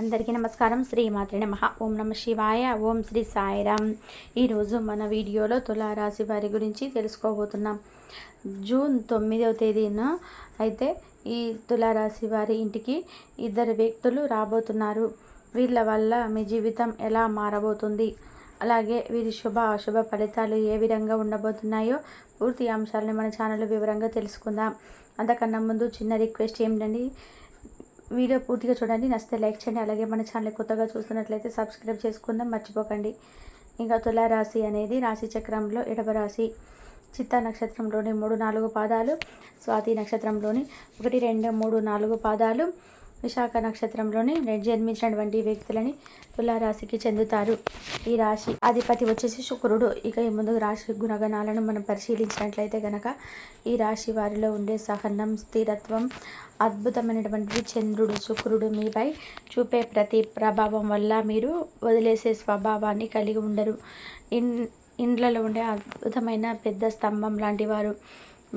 అందరికీ నమస్కారం. శ్రీమాత్రే నమః. ఓం నమ శివాయ. ఓం శ్రీ సాయిరామ్. ఈరోజు మన వీడియోలో తులారాశి వారి గురించి తెలుసుకోబోతున్నాం. జూన్ 9వ తేదీన అయితే ఈ తులారాశి వారి ఇంటికి ఇద్దరు వ్యక్తులు రాబోతున్నారు. వీళ్ళ వల్ల మీ జీవితం ఎలా మారబోతుంది, అలాగే వీరి శుభ అశుభ ఫలితాలు ఏ విధంగా ఉండబోతున్నాయో పూర్తి అంశాలను మన ఛానల్లో వివరంగా తెలుసుకుందాం. అంతకన్నా ముందు చిన్న రిక్వెస్ట్ ఏమిటండి, వీడియో పూర్తిగా చూడండి, నచ్చితే లైక్ చేయండి, అలాగే మన ఛానల్ కొత్తగా చూస్తున్నట్లయితే సబ్స్క్రైబ్ చేసుకుందాం మర్చిపోకండి. ఇంకా తులారాశి అనేది రాశి చక్రంలో 7వ రాశి. చిత్తా నక్షత్రంలోని 3-4 పాదాలు, స్వాతి నక్షత్రంలోని 1, 2, 3, 4 పాదాలు, విశాఖ నక్షత్రంలోని జన్మించినటువంటి వ్యక్తులని తులారాశికి చెందుతారు. ఈ రాశి అధిపతి వచ్చేసి శుక్రుడు. ఇక ఈ ముందు రాశి గుణగణాలను మనం పరిశీలించినట్లయితే కనుక ఈ రాశి వారిలో ఉండే సహనం, స్థిరత్వం, అద్భుతమైనటువంటి చంద్రుడు శుక్రుడు మీపై చూపే ప్రతి ప్రభావం వల్ల మీరు వదిలేసే స్వభావాన్ని కలిగి ఉండరు. ఇండ్లలో ఉండే అద్భుతమైన పెద్ద స్తంభం లాంటి వారు.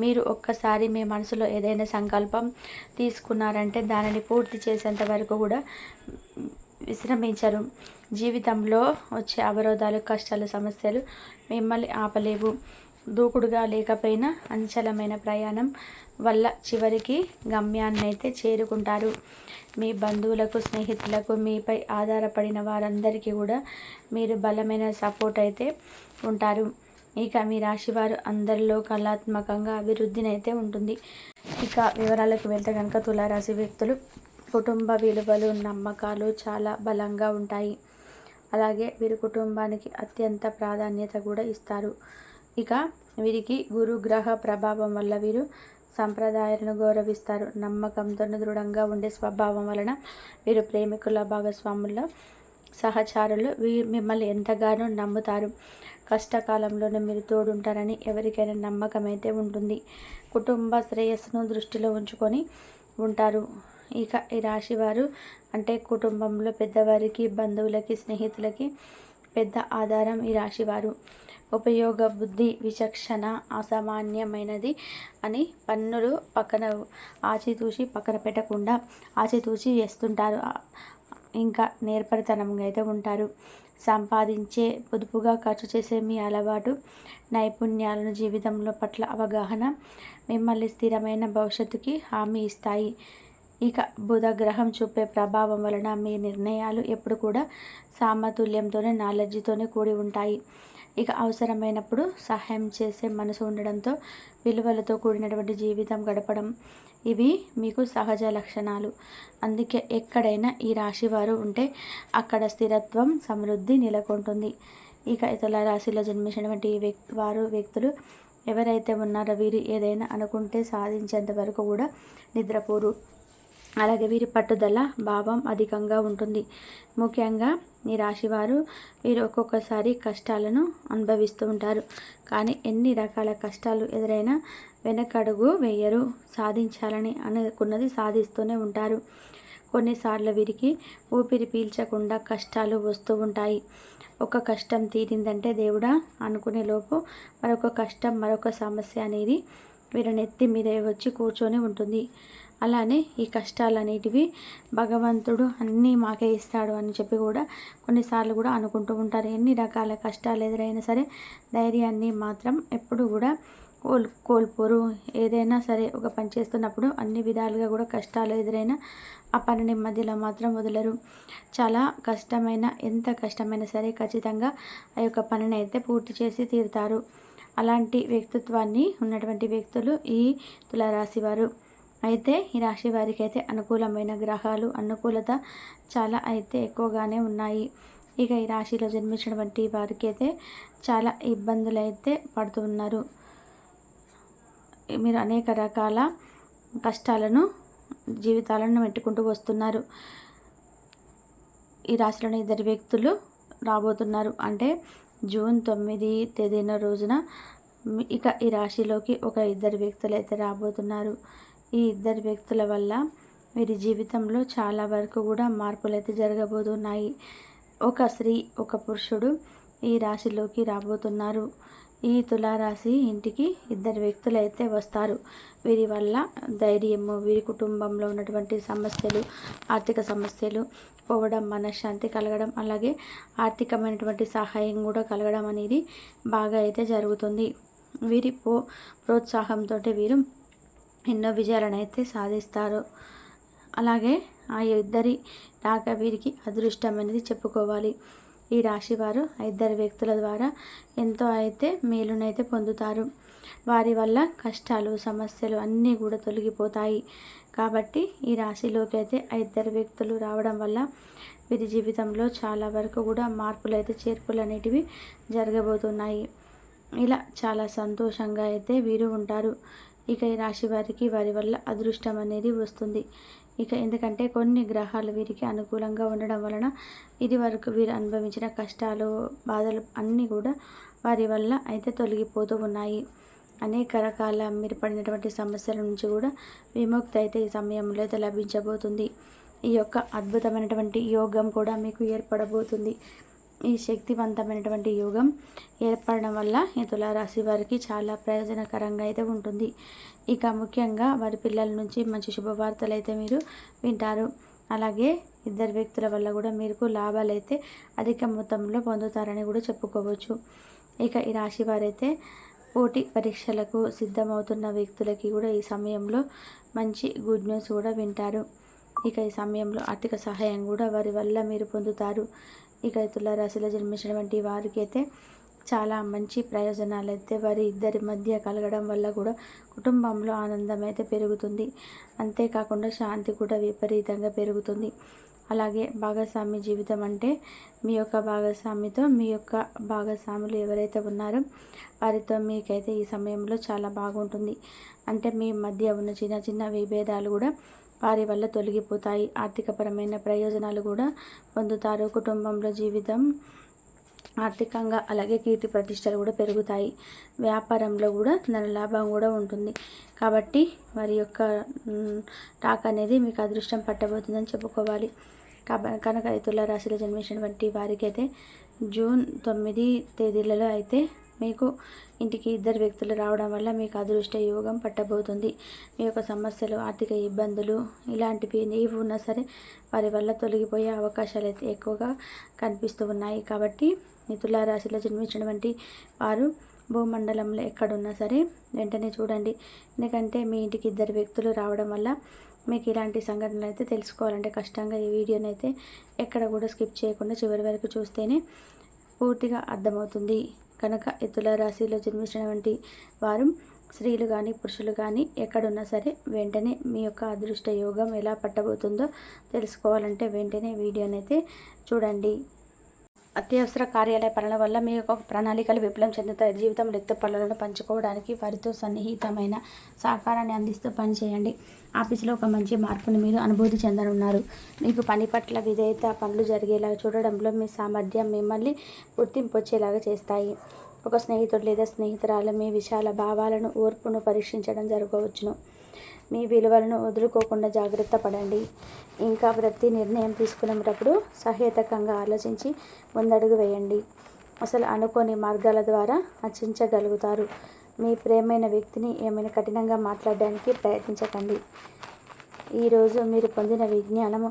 మీరు ఒక్కసారి మీ మనసులో ఏదైనా సంకల్పం తీసుకున్నారంటే దానిని పూర్తి చేసేంత వరకు కూడా విశ్రమించరు. జీవితంలో వచ్చే అవరోధాలు, కష్టాలు, సమస్యలు మిమ్మల్ని ఆపలేవు. దూకుడుగా లేకపోయినా అంచలమైన ప్రయాణం వల్ల చివరికి గమ్యాన్ని అయితే చేరుకుంటారు. మీ బంధువులకు, స్నేహితులకు, మీపై ఆధారపడిన వారందరికీ కూడా మీరు బలమైన సపోర్ట్ అయితే ఉంటారు. ఇక మీ రాశివారు అందరిలో కళాత్మకంగా అభివృద్ధిని అయితే ఉంటుంది. ఇక వివరాలకు వెళ్తే కనుక తులారాశి వ్యక్తులు కుటుంబ విలువలు, నమ్మకాలు చాలా బలంగా ఉంటాయి. అలాగే వీరు కుటుంబానికి అత్యంత ప్రాధాన్యత కూడా ఇస్తారు. ఇక వీరికి గురుగ్రహ ప్రభావం వల్ల వీరు సంప్రదాయాలను గౌరవిస్తారు. నమ్మకంతో దృఢంగా ఉండే స్వభావం వలన వీరు ప్రేమికుల, భాగస్వాముల, సహచారులు మిమ్మల్ని ఎంతగానో నమ్ముతారు. కష్టకాలంలోనే మీరు తోడుంటారని ఎవరికైనా నమ్మకం అయితే ఉంటుంది. కుటుంబ శ్రేయస్సును దృష్టిలో ఉంచుకొని ఉంటారు. ఇక ఈ రాశివారు అంటే కుటుంబంలో పెద్దవారికి, బంధువులకి, స్నేహితులకి పెద్ద ఆధారం ఈ రాశివారు. ఉపయోగ బుద్ధి, విచక్షణ అసామాన్యమైనది అని పన్నులు ఆచితూచి పక్కన పెట్టకుండా ఆచితూచి చేస్తుంటారు. ఇంకా నేర్పరితనంగా అయితే ఉంటారు. సంపాదించే, పొదుపుగా ఖర్చు చేసే మీ అలవాటు, నైపుణ్యాలను, జీవితంలో పట్ల అవగాహన మిమ్మల్ని స్థిరమైన భవిష్యత్తుకి హామీ ఇస్తాయి. ఇక బుధ గ్రహం చూపే ప్రభావం వలన మీ నిర్ణయాలు ఎప్పుడు కూడా సమతుల్యంతోనే, నాలెడ్జ్తోనే కూడి ఉంటాయి. ఇక అవసరమైనప్పుడు సహాయం చేసే మనసు ఉండడంతో విలువలతో కూడినటువంటి జీవితం గడపడం ఇవి మీకు సహజ లక్షణాలు. అందుకే ఎక్కడైనా ఈ రాశి వారు ఉంటే అక్కడ స్థిరత్వం, సమృద్ధి నెలకొంటుంది. ఇక ఇతర రాశిలో జన్మించినటువంటి వ్యక్తులు ఎవరైతే ఉన్నారో వీరు ఏదైనా అనుకుంటే సాధించేంత వరకు కూడా నిద్రపోరు. అలాగే వీరి పట్టుదల భావం అధికంగా ఉంటుంది. ముఖ్యంగా ఈ రాశివారు వీరు ఒక్కొక్కసారి కష్టాలను అనుభవిస్తూ ఉంటారు. కానీ ఎన్ని రకాల కష్టాలు ఎదురైనా వెనకడుగు వేయరు. సాధించాలని అనుకున్నది సాధిస్తూనే ఉంటారు. కొన్నిసార్లు వీరికి ఊపిరి పీల్చకుండా కష్టాలు వస్తూ ఉంటాయి. ఒక కష్టం తీరిందంటే దేవుడా అనుకునే లోపు మరొక కష్టం, మరొక సమస్య అనేది వీరి నెత్తి మీద వచ్చి కూర్చొని ఉంటుంది. అలానే ఈ కష్టాలనేటివి భగవంతుడు అన్నీ మాకే ఇస్తాడు అని చెప్పి కూడా కొన్నిసార్లు కూడా అనుకుంటూ ఉంటారు. ఎన్ని రకాల కష్టాలు ఎదురైనా సరే ధైర్యాన్ని మాత్రం ఎప్పుడు కూడా కోల్పోరు. ఏదైనా సరే ఒక పని చేస్తున్నప్పుడు అన్ని విధాలుగా కూడా కష్టాలు ఎదురైనా ఆ పనిని మధ్యలో మాత్రం వదలరు. చాలా కష్టమైన, ఎంత కష్టమైనా సరే ఖచ్చితంగా ఆ యొక్క పనిని అయితే పూర్తి చేసి తీరుతారు. అలాంటి వ్యక్తిత్వాన్ని ఉన్నటువంటి వ్యక్తులు ఈ తులారాశి వారు. అయితే ఈ రాశి వారికి అయితే అనుకూలమైన గ్రహాలు, అనుకూలత చాలా అయితే ఎక్కువగానే ఉన్నాయి. ఇక ఈ రాశిలో జన్మించినటువంటి వారికి అయితే చాలా ఇబ్బందులు అయితే పడుతున్నారు. మీరు అనేక రకాల కష్టాలను, జీవితాలను పెట్టుకుంటూ వస్తున్నారు. ఈ రాశిలోని ఇద్దరు వ్యక్తులు రాబోతున్నారు. అంటే జూన్ 9వ తేదీన రోజున ఇక ఈ రాశిలోకి ఒక ఇద్దరు వ్యక్తులు అయితే రాబోతున్నారు. ఈ ఇద్దరు వ్యక్తుల వల్ల వీరి జీవితంలో చాలా వరకు కూడా మార్పులు అయితే జరగబోతున్నాయి. ఒక స్త్రీ, ఒక పురుషుడు ఈ రాశిలోకి రాబోతున్నారు. ఈ తులారాశి ఇంటికి ఇద్దరు వ్యక్తులు అయితే వస్తారు. వీరి వల్ల ధైర్యము, వీరి కుటుంబంలో ఉన్నటువంటి సమస్యలు, ఆర్థిక సమస్యలు పోవడం, మనశ్శాంతి కలగడం, అలాగే ఆర్థికమైనటువంటి సహాయం కూడా కలగడం అనేది బాగా అయితే జరుగుతుంది. వీరి ప్రోత్సాహంతో వీరు ఎన్నో విజయాలను అయితే సాధిస్తారు. అలాగే ఆ ఇద్దరి రాక వీరికి అదృష్టం అనేది చెప్పుకోవాలి. ఈ రాశి వారు ఇద్దరు వ్యక్తుల ద్వారా ఎంతో అయితే మేలునైతే పొందుతారు. వారి వల్ల కష్టాలు, సమస్యలు అన్నీ కూడా తొలగిపోతాయి. కాబట్టి ఈ రాశిలోకి అయితే ఇద్దరు వ్యక్తులు రావడం వల్ల వీరి జీవితంలో చాలా వరకు కూడా మార్పులు అయితే, చేర్పులు అనేటివి జరగబోతున్నాయి. ఇలా చాలా సంతోషంగా అయితే వీరు ఉంటారు. ఇక ఈ రాశి వారికి వారి వల్ల అదృష్టం అనేది వస్తుంది. ఇక ఎందుకంటే కొన్ని గ్రహాలు వీరికి అనుకూలంగా ఉండడం వలన ఇది వరకు వీరు అనుభవించిన కష్టాలు, బాధలు అన్నీ కూడా వారి వల్ల అయితే తొలగిపోతూ ఉన్నాయి. అనేక రకాల మీరు పడినటువంటి సమస్యల నుంచి కూడా విముక్తి అయితే ఈ సమయంలో అయితే లభించబోతుంది. ఈ యొక్క అద్భుతమైనటువంటి యోగం కూడా మీకు ఏర్పడబోతుంది. ఈ శక్తివంతమైనటువంటి యోగం ఏర్పడడం వల్ల ఈ తులారాశి వారికి చాలా ప్రయోజనకరంగా అయితే ఉంటుంది. ఇక ముఖ్యంగా వారి పిల్లల నుంచి మంచి శుభవార్తలు అయితే మీరు వింటారు. అలాగే ఇద్దరు వ్యక్తుల వల్ల కూడా మీకు లాభాలు అయితే అధిక మొత్తంలో పొందుతారని కూడా చెప్పుకోవచ్చు. ఇక ఈ రాశి వారైతే పోటీ పరీక్షలకు సిద్ధమవుతున్న వ్యక్తులకి కూడా ఈ సమయంలో మంచి గుడ్ న్యూస్ కూడా వింటారు. ఇక ఈ సమయంలో ఆర్థిక సహాయం కూడా వారి వల్ల మీరు పొందుతారు. ఇక తులారాశిలో జన్మించినటువంటి వారికి అయితే చాలా మంచి ప్రయోజనాలు అయితే వారి ఇద్దరి మధ్య కలగడం వల్ల కూడా కుటుంబంలో ఆనందం అయితే పెరుగుతుంది. అంతేకాకుండా శాంతి కూడా విపరీతంగా పెరుగుతుంది. అలాగే భాగస్వామి జీవితం అంటే మీ యొక్క భాగస్వామితో, మీ యొక్క భాగస్వాములు ఎవరైతే ఉన్నారో వారితో మీకైతే ఈ సమయంలో చాలా బాగుంటుంది. అంటే మీ మధ్య ఉన్న చిన్న చిన్న విభేదాలు కూడా వారి వల్ల తొలగిపోతాయి. ఆర్థికపరమైన ప్రయోజనాలు కూడా పొందుతారు. కుటుంబంలో జీవితం ఆర్థికంగా అలాగే కీర్తి ప్రతిష్టలు కూడా పెరుగుతాయి. వ్యాపారంలో కూడా ధన లాభం కూడా ఉంటుంది. కాబట్టి వారి యొక్క రాక అనేది మీకు అదృష్టం పట్టబోతుందని చెప్పుకోవాలి. కనుక తులారాశిలో జన్మించినటువంటి వారికి అయితే జూన్ 9 తేదీలలో అయితే మీకు ఇంటికి ఇద్దరు వ్యక్తులు రావడం వల్ల మీకు అదృష్ట యోగం పట్టబోతుంది. మీ యొక్క సమస్యలు, ఆర్థిక ఇబ్బందులు ఇలాంటివి ఏవి ఉన్నా సరే వారి వల్ల తొలగిపోయే అవకాశాలు అయితే ఎక్కువగా కనిపిస్తూ ఉన్నాయి. కాబట్టి ఈ తులారాశిలో జన్మించినటువంటి వారు భూమండలంలో ఎక్కడున్నా సరే వెంటనే చూడండి. ఎందుకంటే మీ ఇంటికి ఇద్దరు వ్యక్తులు రావడం వల్ల మీకు ఇలాంటి సంఘటనలు అయితే తెలుసుకోవాలంటే కష్టంగా ఈ వీడియోని అయితే ఎక్కడ కూడా స్కిప్ చేయకుండా చివరి వరకు చూస్తేనే పూర్తిగా అర్థమవుతుంది. కనుక ఈ తులారాశిలో జన్మించినటువంటి వారు స్త్రీలు కానీ పురుషులు కానీ ఎక్కడున్నా సరే వెంటనే మీ యొక్క అదృష్ట యోగం ఎలా పట్టబోతుందో తెలుసుకోవాలంటే వెంటనే వీడియోని అయితే చూడండి. అత్యవసర కార్యాలయ పనుల వల్ల మీ యొక్క ప్రణాళికలు విఫలం చెందుతాయి. జీవితంలో ఎత్తు పనులను పంచుకోవడానికి వారితో సన్నిహితమైన సహకారాన్ని అందిస్తూ పనిచేయండి. ఆఫీసులో ఒక మంచి మార్పుని మీరు అనుభూతి చెందనున్నారు. మీకు పని పట్ల విధేయత, పనులు జరిగేలా చూడడంలో మీ సామర్థ్యం మిమ్మల్ని గుర్తింపు వచ్చేలాగా చేస్తాయి. ఒక స్నేహితుడు లేదా స్నేహితురాలు మీ విశాల భావాలను, ఓర్పును పరీక్షించడం జరగవచ్చును. మీ విలువలను వదులుకోకుండా జాగ్రత్త పడండి. ఇంకా ప్రతి నిర్ణయం తీసుకునేటప్పుడు సహేతుకంగా ఆలోచించి ముందడుగు వేయండి. అసలు అనుకోని మార్గాల ద్వారా రచించగలుగుతారు. మీ ప్రేమైన వ్యక్తిని ఏమైనా కఠినంగా మాట్లాడడానికి ప్రయత్నించకండి. ఈరోజు మీరు పొందిన విజ్ఞానము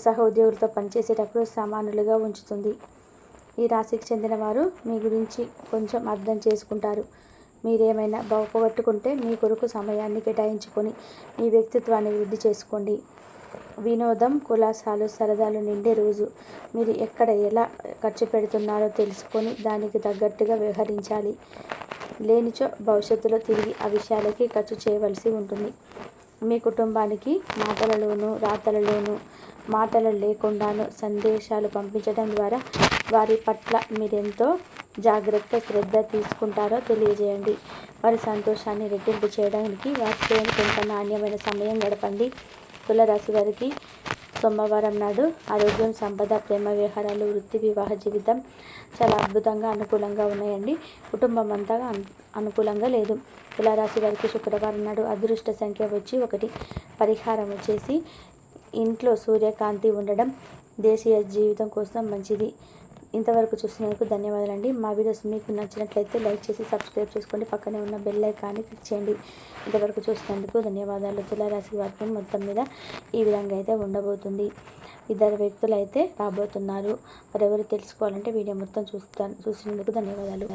సహ ఉద్యోగులతో పనిచేసేటప్పుడు సమానులుగా ఉంచుతుంది. ఈ రాశికి చెందిన వారు మీ గురించి కొంచెం అర్థం చేసుకుంటారు. మీరేమైనా పోగొట్టుకుంటే మీ కొరకు సమయాన్ని కేటాయించుకొని మీ వ్యక్తిత్వాన్ని వృద్ధి చేసుకోండి. వినోదం, కులాసాలు, సరదాలు నిండే రోజు. మీరు ఎక్కడ ఎలా ఖర్చు పెడుతున్నారో తెలుసుకొని దానికి తగ్గట్టుగా వ్యవహరించాలి. లేనిచో భవిష్యత్తులో తిరిగి ఆ విషయాలకి ఖర్చు చేయవలసి ఉంటుంది. మీ కుటుంబానికి మాటలలోనూ రాతలలోనూ, మాటలు లేకుండానూ సందేశాలు పంపించడం ద్వారా వారి పట్ల మీరెంతో జాగ్రత్త, శ్రద్ధ తీసుకుంటారో తెలియజేయండి. వారి సంతోషాన్ని రెట్టింపు చేయడానికి వారితో కొంత నాణ్యమైన సమయం గడపండి. తులారాశి వారికి సోమవారం నాడు ఆరోగ్యం, సంపద, ప్రేమ వ్యవహారాలు, వృత్తి, వివాహ జీవితం చాలా అద్భుతంగా అనుకూలంగా ఉన్నాయండి. కుటుంబం అంతా అనుకూలంగా లేదు. తులారాశి వారికి శుక్రవారం నాడు అదృష్ట సంఖ్య వచ్చి 1. పరిహారం వచ్చేసి ఇంట్లో సూర్యకాంతి ఉండడం దేశీయ జీవితం కోసం మంచిది. ఇంతవరకు చూసినందుకు ధన్యవాదాలండి. మా వీడియోస్ మీకు నచ్చినట్లయితే లైక్ చేసి సబ్స్క్రైబ్ చేసుకోండి. పక్కనే ఉన్న బెల్ ఐకాన్ని క్లిక్ చేయండి. ఇంతవరకు చూసినందుకు ధన్యవాదాలు. తులారాశి వారికి మొత్తం మీద ఈ విధంగా అయితే ఉండబోతుంది. 2 వ్యక్తులు అయితే రాబోతున్నారు. మరెవరు తెలుసుకోవాలంటే వీడియో మొత్తం చూసినందుకు ధన్యవాదాలు.